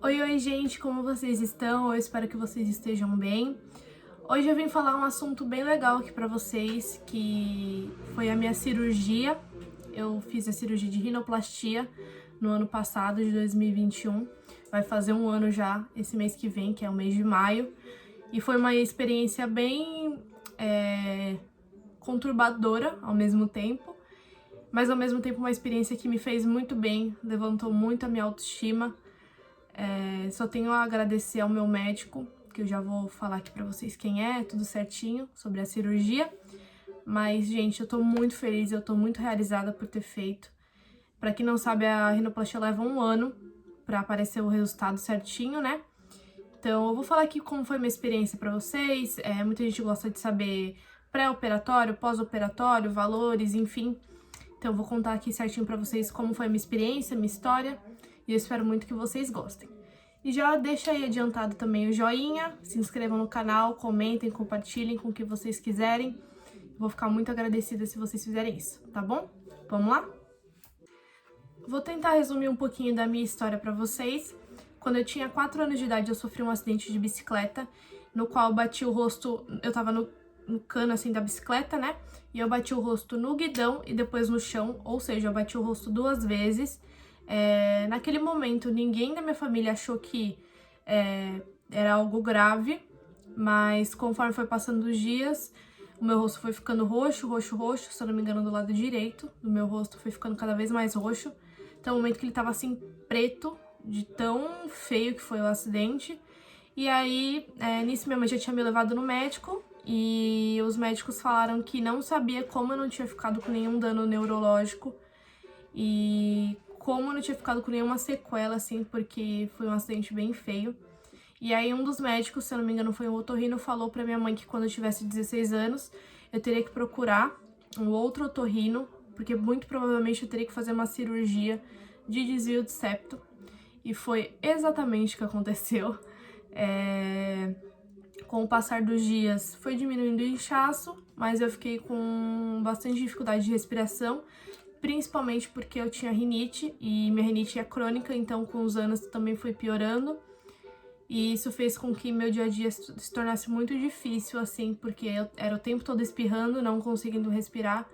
Oi, gente, como vocês estão? Eu espero que vocês estejam bem. Hoje eu vim falar um assunto bem legal aqui pra vocês, que foi a minha cirurgia. Eu fiz a cirurgia de rinoplastia no ano passado, de 2021. Vai fazer um ano já, esse mês que vem, que é o mês de maio. E foi uma experiência bem conturbadora ao mesmo tempo, mas ao mesmo tempo uma experiência que me fez muito bem, levantou muito a minha autoestima. Só tenho a agradecer ao meu médico, que eu já vou falar aqui pra vocês quem é, tudo certinho sobre a cirurgia. Mas, gente, eu tô muito feliz, eu tô muito realizada por ter feito. Pra quem não sabe, a rinoplastia leva um ano pra aparecer o resultado certinho, né? Então, eu vou falar aqui como foi minha experiência pra vocês. Muita gente gosta de saber pré-operatório, pós-operatório, valores, enfim. Então, eu vou contar aqui certinho pra vocês como foi a minha experiência, minha história. E eu espero muito que vocês gostem. E já deixa aí adiantado também o joinha, se inscrevam no canal, comentem, compartilhem com o que vocês quiserem. Vou ficar muito agradecida se vocês fizerem isso, tá bom? Vamos lá? Vou tentar resumir um pouquinho da minha história pra vocês. Quando eu tinha 4 anos de idade, eu sofri um acidente de bicicleta, no qual eu bati o rosto, eu tava no cano assim da bicicleta, né? E eu bati o rosto no guidão e depois no chão, ou seja, eu bati o rosto 2 vezes. Naquele momento, ninguém da minha família achou que era algo grave, mas conforme foi passando os dias, o meu rosto foi ficando roxo, se eu não me engano, do lado direito do meu rosto foi ficando cada vez mais roxo. Até o momento que ele tava assim, preto, de tão feio que foi o acidente. E aí, nisso minha mãe já tinha me levado no médico, e os médicos falaram que não sabia como eu não tinha ficado com nenhum dano neurológico, e como eu não tinha ficado com nenhuma sequela, assim, porque foi um acidente bem feio. E aí um dos médicos, se eu não me engano foi um otorrino, falou pra minha mãe que quando eu tivesse 16 anos, eu teria que procurar um outro otorrino, porque muito provavelmente eu teria que fazer uma cirurgia de desvio de septo. E foi exatamente o que aconteceu. Com o passar dos dias foi diminuindo o inchaço, mas eu fiquei com bastante dificuldade de respiração, principalmente porque eu tinha rinite, e minha rinite é crônica, então com os anos também foi piorando. E isso fez com que meu dia a dia se tornasse muito difícil, assim, porque eu era o tempo todo espirrando, não conseguindo respirar.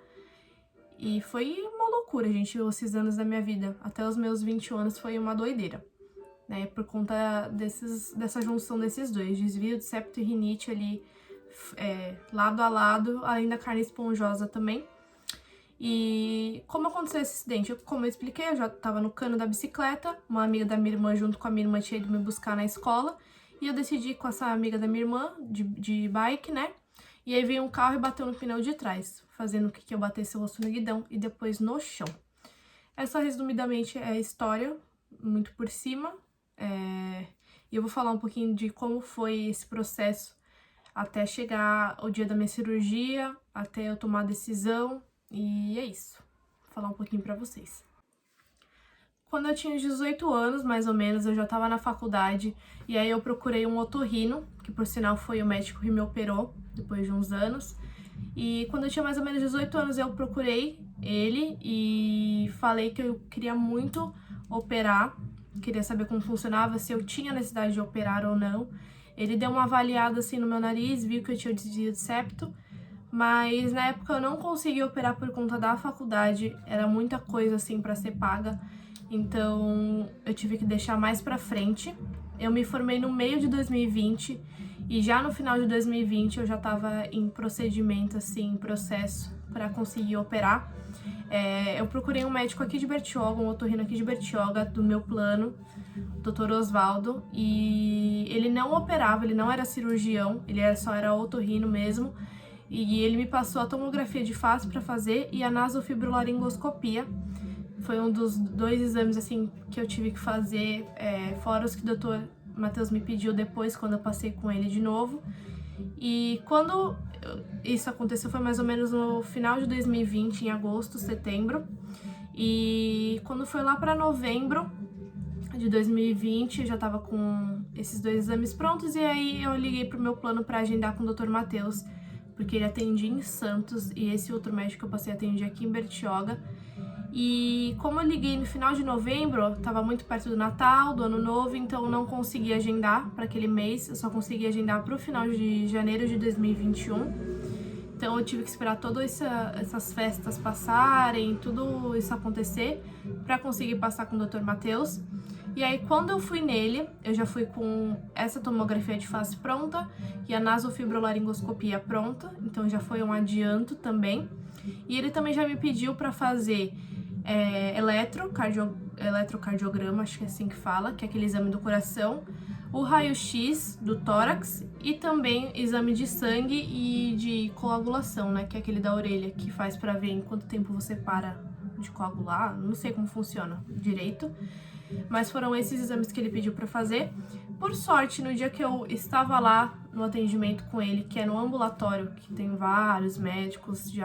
E foi uma loucura, gente, esses anos da minha vida. Até os meus 21 anos foi uma doideira, né? Por conta dessa junção desses dois, desvio de septo e rinite ali, lado a lado, além da carne esponjosa também. E como aconteceu esse acidente? Como eu expliquei, eu já tava no cano da bicicleta, uma amiga da minha irmã junto com a minha irmã tinha ido me buscar na escola, e eu decidi ir com essa amiga da minha irmã, de bike, né? E aí veio um carro e bateu no pneu de trás, fazendo com que eu batesse o rosto no guidão e depois no chão. Essa, resumidamente, é a história, muito por cima. E eu vou falar um pouquinho de como foi esse processo até chegar o dia da minha cirurgia, até eu tomar a decisão. E é isso, vou falar um pouquinho pra vocês. Quando eu tinha 18 anos, mais ou menos, eu já tava na faculdade, e aí eu procurei um otorrino, que por sinal foi o médico que me operou, depois de uns anos. E quando eu tinha mais ou menos 18 anos, eu procurei ele e falei que eu queria muito operar, queria saber como funcionava, se eu tinha necessidade de operar ou não. Ele deu uma avaliada assim no meu nariz, viu que eu tinha desvio de septo, mas na época eu não consegui operar por conta da faculdade, era muita coisa assim pra ser paga, então eu tive que deixar mais pra frente. Eu me formei no meio de 2020 e já no final de 2020 eu já tava em procedimento, assim, em processo pra conseguir operar. Eu procurei um médico aqui de Bertioga, um otorrino aqui de Bertioga, do meu plano, Dr. Osvaldo, e ele não operava, ele não era cirurgião, ele só era otorrino mesmo. E ele me passou a tomografia de face para fazer e a nasofibrolaringoscopia. Foi um dos 2 exames assim que eu tive que fazer, fora os que o Dr. Matheus me pediu depois, quando eu passei com ele de novo. E quando isso aconteceu foi mais ou menos no final de 2020, em agosto, setembro. E quando foi lá para novembro de 2020, eu já tava com esses 2 exames prontos, e aí eu liguei pro meu plano para agendar com o Dr. Matheus, porque ele atendia em Santos e esse outro médico que eu passei a atender aqui em Bertioga. E como eu liguei no final de novembro, tava muito perto do Natal, do Ano Novo, então eu não consegui agendar para aquele mês, eu só consegui agendar pro final de janeiro de 2021. Então eu tive que esperar todas essas festas passarem, tudo isso acontecer para conseguir passar com o Dr. Matheus. E aí quando eu fui nele, eu já fui com essa tomografia de face pronta e a nasofibrolaringoscopia pronta, então já foi um adianto também. E ele também já me pediu para fazer eletrocardiograma, acho que é assim que fala, que é aquele exame do coração, o raio-x do tórax e também exame de sangue e de coagulação, né, que é aquele da orelha, que faz para ver em quanto tempo você para de coagular, não sei como funciona direito, mas foram esses exames que ele pediu para fazer. Por sorte, no dia que eu estava lá no atendimento com ele, que é no ambulatório, que tem vários médicos, que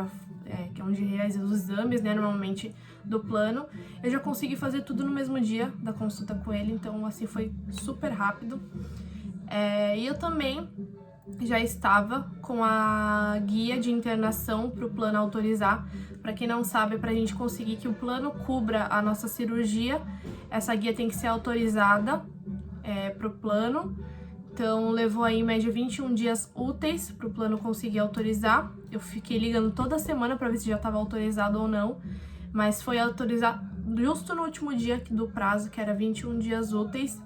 é onde realiza os exames, né, normalmente do plano, eu já consegui fazer tudo no mesmo dia da consulta com ele, então assim foi super rápido. E eu também já estava com a guia de internação para o plano autorizar. Para quem não sabe, para a gente conseguir que o plano cubra a nossa cirurgia, essa guia tem que ser autorizada para o plano. Então levou aí em média 21 dias úteis para o plano conseguir autorizar. Eu fiquei ligando toda semana para ver se já estava autorizado ou não, mas foi autorizado justo no último dia do prazo, que era 21 dias úteis.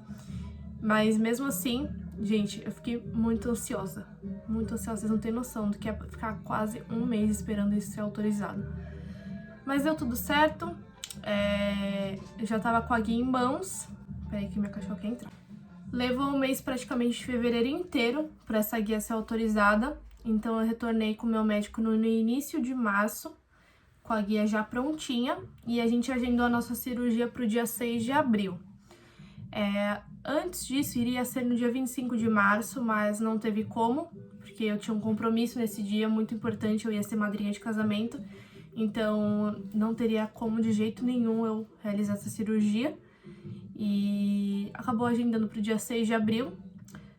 Mas mesmo assim, gente, eu fiquei muito ansiosa, vocês não têm noção do que é ficar quase um mês esperando isso ser autorizado. Mas deu tudo certo, eu já tava com a guia em mãos. Peraí que minha cachorra quer entrar. Levou um mês praticamente de fevereiro inteiro para essa guia ser autorizada, então eu retornei com o meu médico no início de março, com a guia já prontinha, e a gente agendou a nossa cirurgia para o dia 6 de abril. Antes disso, iria ser no dia 25 de março, mas não teve como, porque eu tinha um compromisso nesse dia muito importante, eu ia ser madrinha de casamento, então não teria como de jeito nenhum eu realizar essa cirurgia, e acabou agendando para o dia 6 de abril.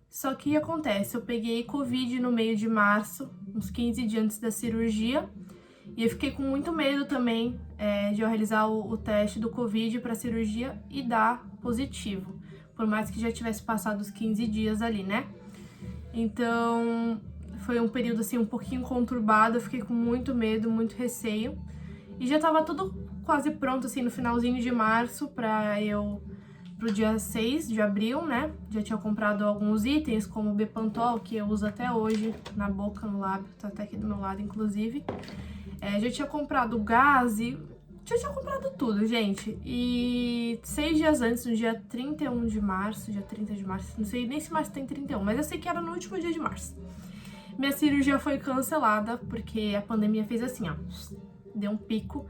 Só que o que acontece? Eu peguei Covid no meio de março, uns 15 dias antes da cirurgia, e eu fiquei com muito medo também de eu realizar o teste do Covid para cirurgia e dar positivo, por mais que já tivesse passado os 15 dias ali, né? Então, foi um período assim um pouquinho conturbado, eu fiquei com muito medo, muito receio, e já tava tudo quase pronto assim no finalzinho de março pro dia 6 de abril, né? Já tinha comprado alguns itens, como o Bepantol, que eu uso até hoje na boca, no lábio, tá até aqui do meu lado, inclusive. Já tinha comprado gás e já tinha comprado tudo, gente. E 6 dias antes, no dia 31 de março, dia 30 de março, não sei nem se março tem 31, mas eu sei que era no último dia de março, minha cirurgia foi cancelada, porque a pandemia fez assim, ó, deu um pico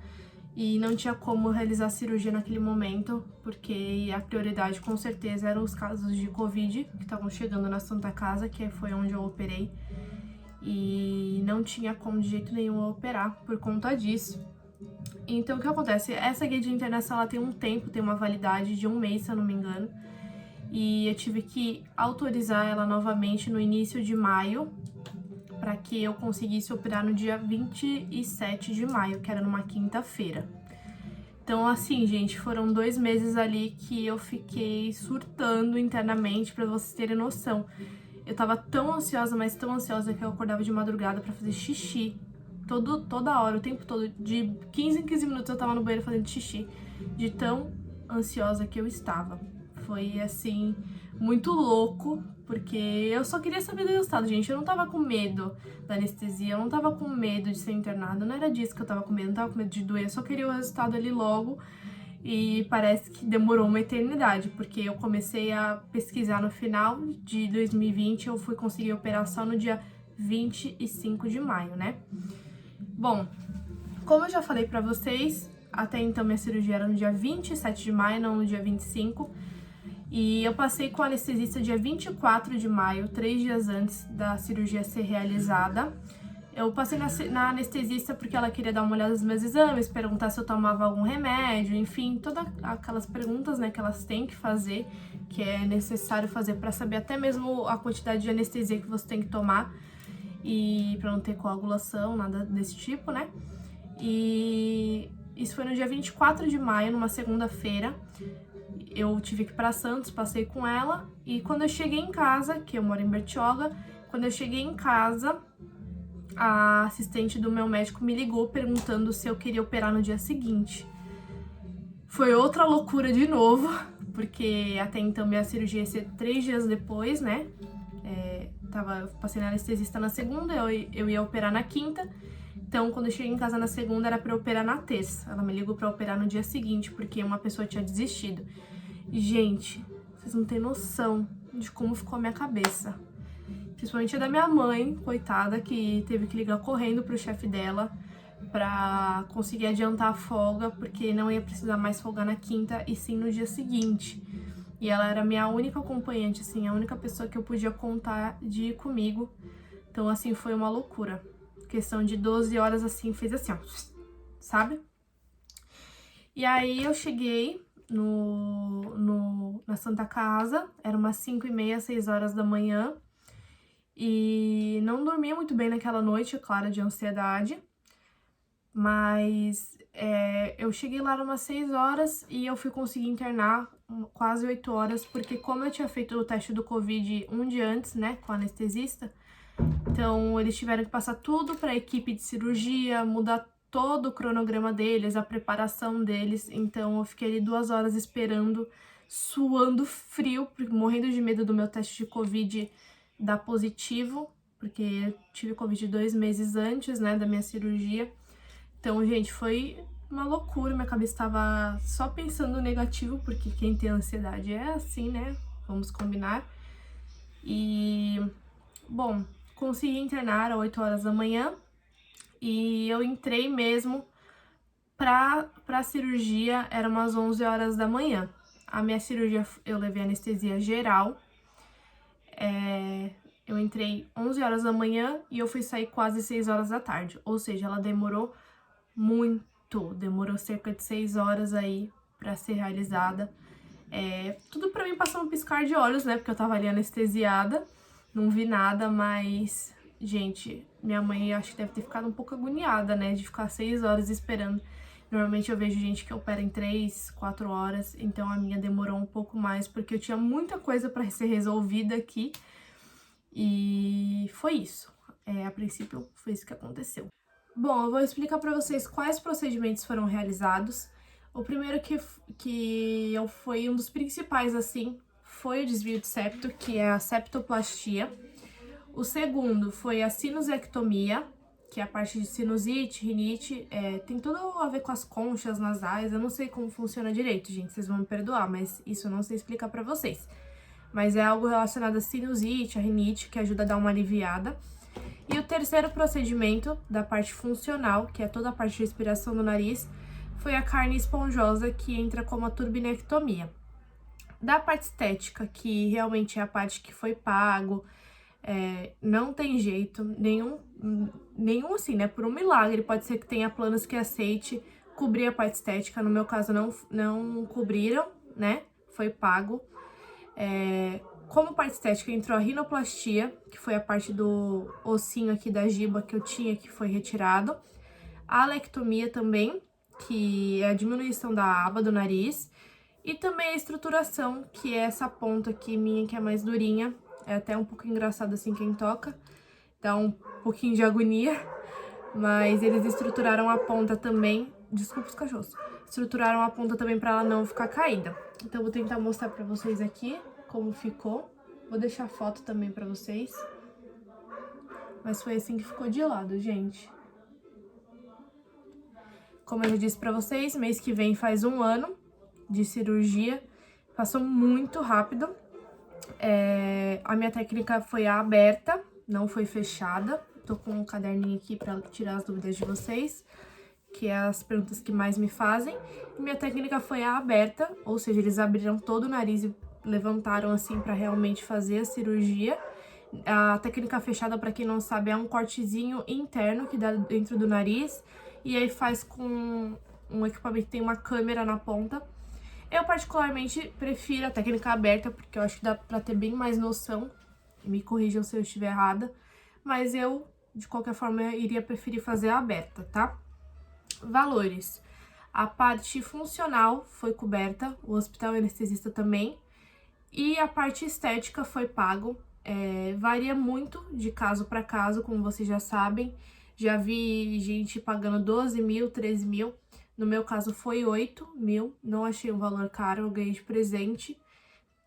e não tinha como realizar a cirurgia naquele momento, porque a prioridade com certeza eram os casos de Covid que estavam chegando na Santa Casa, que foi onde eu operei, e não tinha como de jeito nenhum eu operar por conta disso. Então o que acontece? Essa guia de internação ela tem um tempo, tem uma validade de um mês, se eu não me engano, e eu tive que autorizar ela novamente no início de maio, para que eu conseguisse operar no dia 27 de maio, que era numa quinta-feira. Então, assim, gente, foram 2 meses ali que eu fiquei surtando internamente, pra vocês terem noção. Eu tava tão ansiosa, mas tão ansiosa, que eu acordava de madrugada pra fazer xixi. Toda hora, o tempo todo, de 15 em 15 minutos eu tava no banheiro fazendo xixi, de tão ansiosa que eu estava. Foi, assim, muito louco, porque eu só queria saber do resultado, gente. Eu não tava com medo da anestesia, eu não tava com medo de ser internada, não era disso que eu tava com medo, não tava com medo de doer, eu só queria o resultado ali logo. E parece que demorou uma eternidade, porque eu comecei a pesquisar no final de 2020, eu fui conseguir operar só no dia 25 de maio, né? Bom, como eu já falei pra vocês, até então minha cirurgia era no dia 27 de maio, não no dia 25. E eu passei com o anestesista dia 24 de maio, 3 dias antes da cirurgia ser realizada. Eu passei na anestesista porque ela queria dar uma olhada nos meus exames, perguntar se eu tomava algum remédio, enfim, todas aquelas perguntas, né, que elas têm que fazer, que é necessário fazer para saber até mesmo a quantidade de anestesia que você tem que tomar, e para não ter coagulação, nada desse tipo, né? E Isso foi no dia 24 de maio, numa segunda-feira. Eu tive que ir pra Santos, passei com ela. E quando eu cheguei em casa, que eu moro em Bertioga, quando eu cheguei em casa, a assistente do meu médico me ligou perguntando se eu queria operar no dia seguinte. Foi outra loucura de novo, porque até então minha cirurgia ia ser 3 dias depois, né? Eu passei na anestesista na segunda, eu ia operar na quinta. Então, quando eu cheguei em casa na segunda, era pra eu operar na terça. Ela me ligou pra operar no dia seguinte, porque uma pessoa tinha desistido. E, gente, vocês não têm noção de como ficou a minha cabeça. Principalmente a da minha mãe, coitada, que teve que ligar correndo pro chefe dela pra conseguir adiantar a folga, porque não ia precisar mais folgar na quinta, e sim no dia seguinte. E ela era minha única acompanhante, assim, a única pessoa que eu podia contar de ir comigo. Então, assim, foi uma loucura. Questão de 12 horas, assim, fez assim, ó, sabe? E aí eu cheguei na Santa Casa, era umas 5h30, 6 horas da manhã. E não dormia muito bem naquela noite, claro, de ansiedade. Mas eu cheguei lá umas 6 horas e eu fui conseguir internar quase 8 horas, porque como eu tinha feito o teste do Covid um dia antes, né, com a anestesista, então eles tiveram que passar tudo para a equipe de cirurgia, mudar todo o cronograma deles, a preparação deles. Então eu fiquei ali 2 horas esperando, suando frio, morrendo de medo do meu teste de Covid dar positivo, porque eu tive Covid 2 meses antes, né, da minha cirurgia. Então, gente, foi uma loucura, minha cabeça estava só pensando no negativo, porque quem tem ansiedade é assim, né? Vamos combinar. E, bom, consegui internar às 8 horas da manhã e eu entrei mesmo pra cirurgia, era umas 11 horas da manhã. A minha cirurgia, eu levei anestesia geral. Eu entrei 11 horas da manhã e eu fui sair quase 6 horas da tarde. Ou seja, ela demorou muito, demorou cerca de 6 horas aí pra ser realizada. Tudo pra mim passou um piscar de olhos, né? Porque eu tava ali anestesiada, não vi nada, mas, gente, minha mãe acho que deve ter ficado um pouco agoniada, né? De ficar 6 horas esperando. Normalmente eu vejo gente que opera em 3, 4 horas, então a minha demorou um pouco mais, porque eu tinha muita coisa pra ser resolvida aqui. E foi isso. A princípio, foi isso que aconteceu. Bom, eu vou explicar pra vocês quais procedimentos foram realizados. O primeiro que foi um dos principais, assim, foi o desvio de septo, que é a septoplastia. O segundo foi a sinusectomia, que é a parte de sinusite, rinite, tem tudo a ver com as conchas nasais. Eu não sei como funciona direito, gente, vocês vão me perdoar, mas isso eu não sei explicar pra vocês. Mas é algo relacionado a sinusite, a rinite, que ajuda a dar uma aliviada. E o terceiro procedimento, da parte funcional, que é toda a parte de respiração do nariz, foi a carne esponjosa, que entra como a turbinectomia. Da parte estética, que realmente é a parte que foi pago, não tem jeito, nenhum assim, né? Por um milagre, pode ser que tenha planos que aceite cobrir a parte estética. No meu caso, não cobriram, né? Foi pago. Como parte estética entrou a rinoplastia, que foi a parte do ossinho aqui da giba que eu tinha, que foi retirado. A alectomia também, que é a diminuição da aba do nariz. E também a estruturação, que é essa ponta aqui minha, que é mais durinha. É até um pouco engraçado assim quem toca. Dá um pouquinho de agonia. Mas eles estruturaram a ponta também. Desculpa os cachorros. Estruturaram a ponta também pra ela não ficar caída. Então eu vou tentar mostrar pra vocês aqui como ficou. Vou deixar foto também pra vocês. Mas foi assim que ficou de lado, gente. Como eu já disse pra vocês, mês que vem faz 1 ano de cirurgia. Passou muito rápido. A minha técnica foi a aberta, não foi fechada. Tô com um caderninho aqui pra tirar as dúvidas de vocês, que é as perguntas que mais me fazem. Minha técnica foi a aberta, ou seja, eles abriram todo o nariz e levantaram assim pra realmente fazer a cirurgia. A técnica fechada, pra quem não sabe, é um cortezinho interno que dá dentro do nariz e aí faz com um equipamento que tem uma câmera na ponta. Eu particularmente prefiro a técnica aberta, porque eu acho que dá pra ter bem mais noção. Me corrijam se eu estiver errada, mas eu, de qualquer forma, iria preferir fazer a aberta, tá? Valores. A parte funcional foi coberta, o hospital anestesista também, e a parte estética foi pago. Varia muito de caso para caso, como vocês já sabem. Já vi gente pagando 12 mil, 13 mil. No meu caso foi 8 mil, não achei um valor caro, eu ganhei de presente.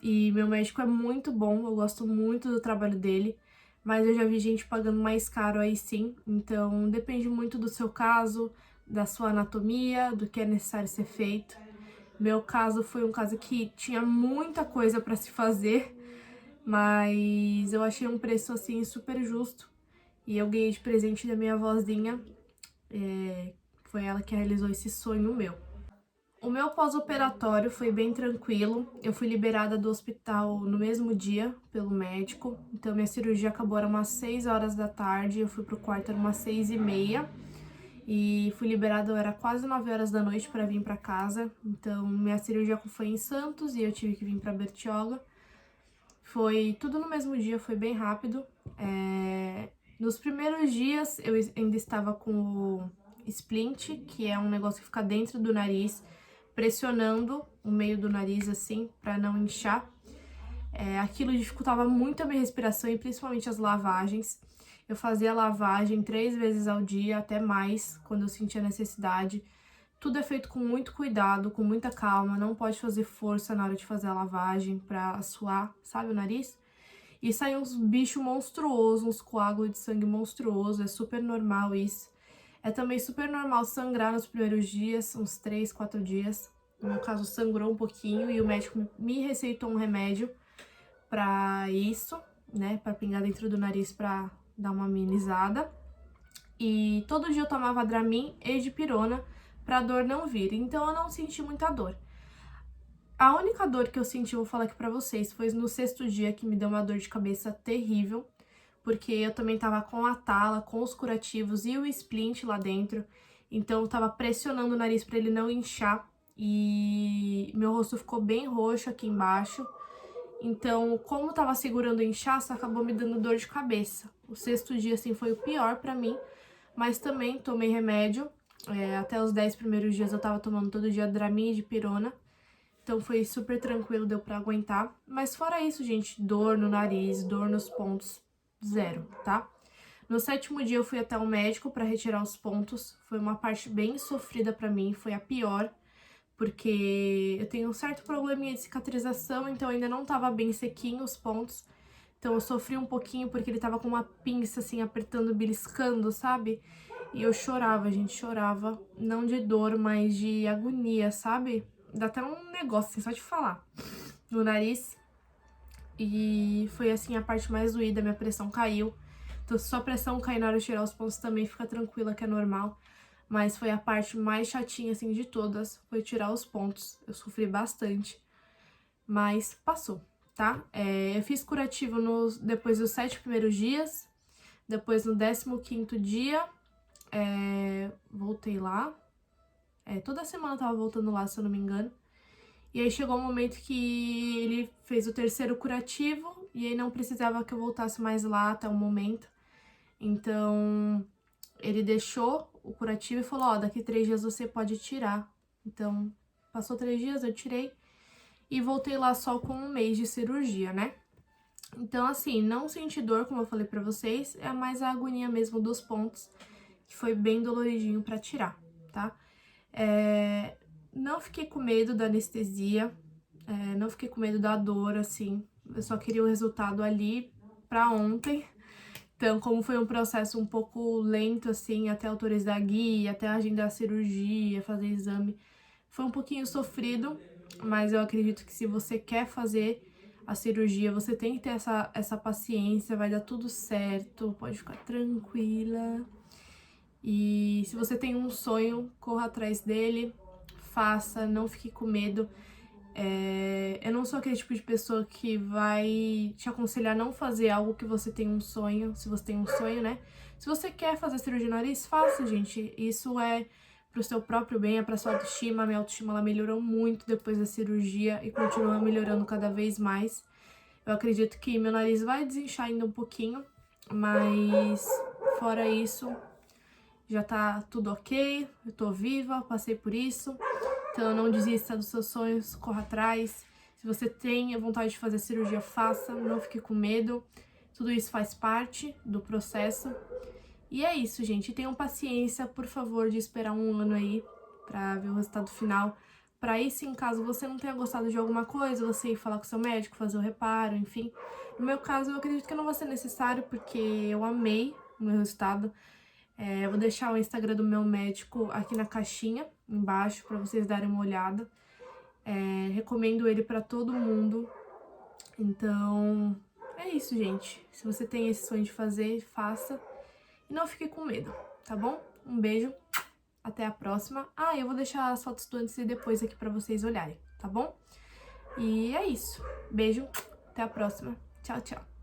E meu médico é muito bom, eu gosto muito do trabalho dele. Mas eu já vi gente pagando mais caro aí sim, então depende muito do seu caso, da sua anatomia, do que é necessário ser feito. Meu caso foi um caso que tinha muita coisa para se fazer, mas eu achei um preço assim super justo. E eu ganhei de presente da minha avózinha, foi ela que realizou esse sonho meu. O meu pós-operatório foi bem tranquilo, eu fui liberada do hospital no mesmo dia pelo médico, então minha cirurgia acabou era umas 6 horas da tarde, eu fui pro quarto era umas 6h30 e fui liberada, era quase 9 horas da noite para vir para casa, então minha cirurgia foi em Santos e eu tive que vir para Bertioga. Foi tudo no mesmo dia, foi bem rápido. Nos primeiros dias eu ainda estava com o splint, que é um negócio que fica dentro do nariz, pressionando o meio do nariz assim, para não inchar. Aquilo dificultava muito a minha respiração e principalmente as lavagens. Eu fazia lavagem 3 vezes ao dia, até mais, quando eu sentia necessidade. Tudo é feito com muito cuidado, com muita calma, não pode fazer força na hora de fazer a lavagem pra suar, sabe, o nariz? E saem uns bichos monstruosos, uns coágulos de sangue monstruoso, é super normal isso. É também super normal sangrar nos primeiros dias, uns 3, 4 dias. No meu caso, sangrou um pouquinho e o médico me receitou um remédio pra isso, né, pra pingar dentro do nariz pra dar uma amenizada. E todo dia eu tomava Dramin e dipirona pra dor não vir, então eu não senti muita dor. A única dor que eu senti, eu vou falar aqui pra vocês, foi no 6º dia que me deu uma dor de cabeça terrível, porque eu também tava com a tala, com os curativos e o splint lá dentro, então eu tava pressionando o nariz pra ele não inchar e meu rosto ficou bem roxo aqui embaixo. Então, como tava segurando o inchaço, acabou me dando dor de cabeça. O 6º dia, assim, foi o pior pra mim, mas também tomei remédio. Até os 10 primeiros dias eu tava tomando todo dia Dramin e dipirona. Então foi super tranquilo, deu pra aguentar. Mas fora isso, gente, dor no nariz, dor nos pontos, zero, tá? No 7º dia eu fui até o médico pra retirar os pontos. Foi uma parte bem sofrida pra mim, foi a pior. Porque eu tenho um certo probleminha de cicatrização, então ainda não tava bem sequinho os pontos. Então eu sofri um pouquinho porque ele tava com uma pinça assim, apertando, beliscando, sabe? E eu chorava, gente, chorava. Não de dor, mas de agonia, sabe? Dá até um negócio assim, só de falar. No nariz. E foi assim a parte mais doída, minha pressão caiu. Então se sua pressão cair na hora de tirar os pontos também, fica tranquila que é normal. Mas foi a parte mais chatinha, assim, de todas, foi tirar os pontos. Eu sofri bastante, mas passou, tá? Eu fiz curativo depois dos 7 primeiros dias, depois no 15º dia, voltei lá. Toda semana eu tava voltando lá, se eu não me engano. E aí chegou um momento que ele fez o 3º curativo, e aí não precisava que eu voltasse mais lá até o momento. Então, ele deixou o curativo e falou, ó, daqui 3 dias você pode tirar. Então, passou 3 dias, eu tirei e voltei lá só com 1 mês de cirurgia, né? Então, assim, não senti dor, como eu falei pra vocês, é mais a agonia mesmo dos pontos, que foi bem doloridinho pra tirar, tá? Não fiquei com medo da anestesia, não fiquei com medo da dor, assim, eu só queria o resultado ali pra ontem. Então, como foi um processo um pouco lento, assim, até autorizar a guia, até agendar a cirurgia, fazer exame, foi um pouquinho sofrido, mas eu acredito que se você quer fazer a cirurgia, você tem que ter essa paciência, vai dar tudo certo, pode ficar tranquila. E se você tem um sonho, corra atrás dele, faça, não fique com medo. Eu não sou aquele tipo de pessoa que vai te aconselhar a não fazer algo que você tem um sonho, se você tem um sonho, né? Se você quer fazer cirurgia de nariz, faça, gente. Isso é pro seu próprio bem, é pra sua autoestima. A minha autoestima, ela melhorou muito depois da cirurgia e continua melhorando cada vez mais. Eu acredito que meu nariz vai desinchar ainda um pouquinho, mas fora isso, já tá tudo ok, eu tô viva, passei por isso. Então não desista dos seus sonhos, corra atrás. Se você tem vontade de fazer cirurgia, faça, não fique com medo. Tudo isso faz parte do processo. E é isso, gente. Tenham paciência, por favor, de esperar um ano aí pra ver o resultado final. Pra aí, sim, caso você não tenha gostado de alguma coisa, você ir falar com seu médico, fazer o reparo, enfim. No meu caso, eu acredito que não vai ser necessário, porque eu amei o meu resultado. Eu vou deixar o Instagram do meu médico aqui na caixinha, embaixo, pra vocês darem uma olhada. Recomendo ele pra todo mundo. Então, é isso, gente. Se você tem esse sonho de fazer, faça. E não fique com medo, tá bom? Um beijo, até a próxima. Eu vou deixar as fotos do antes e depois aqui pra vocês olharem, tá bom? E é isso. Beijo, até a próxima. Tchau, tchau.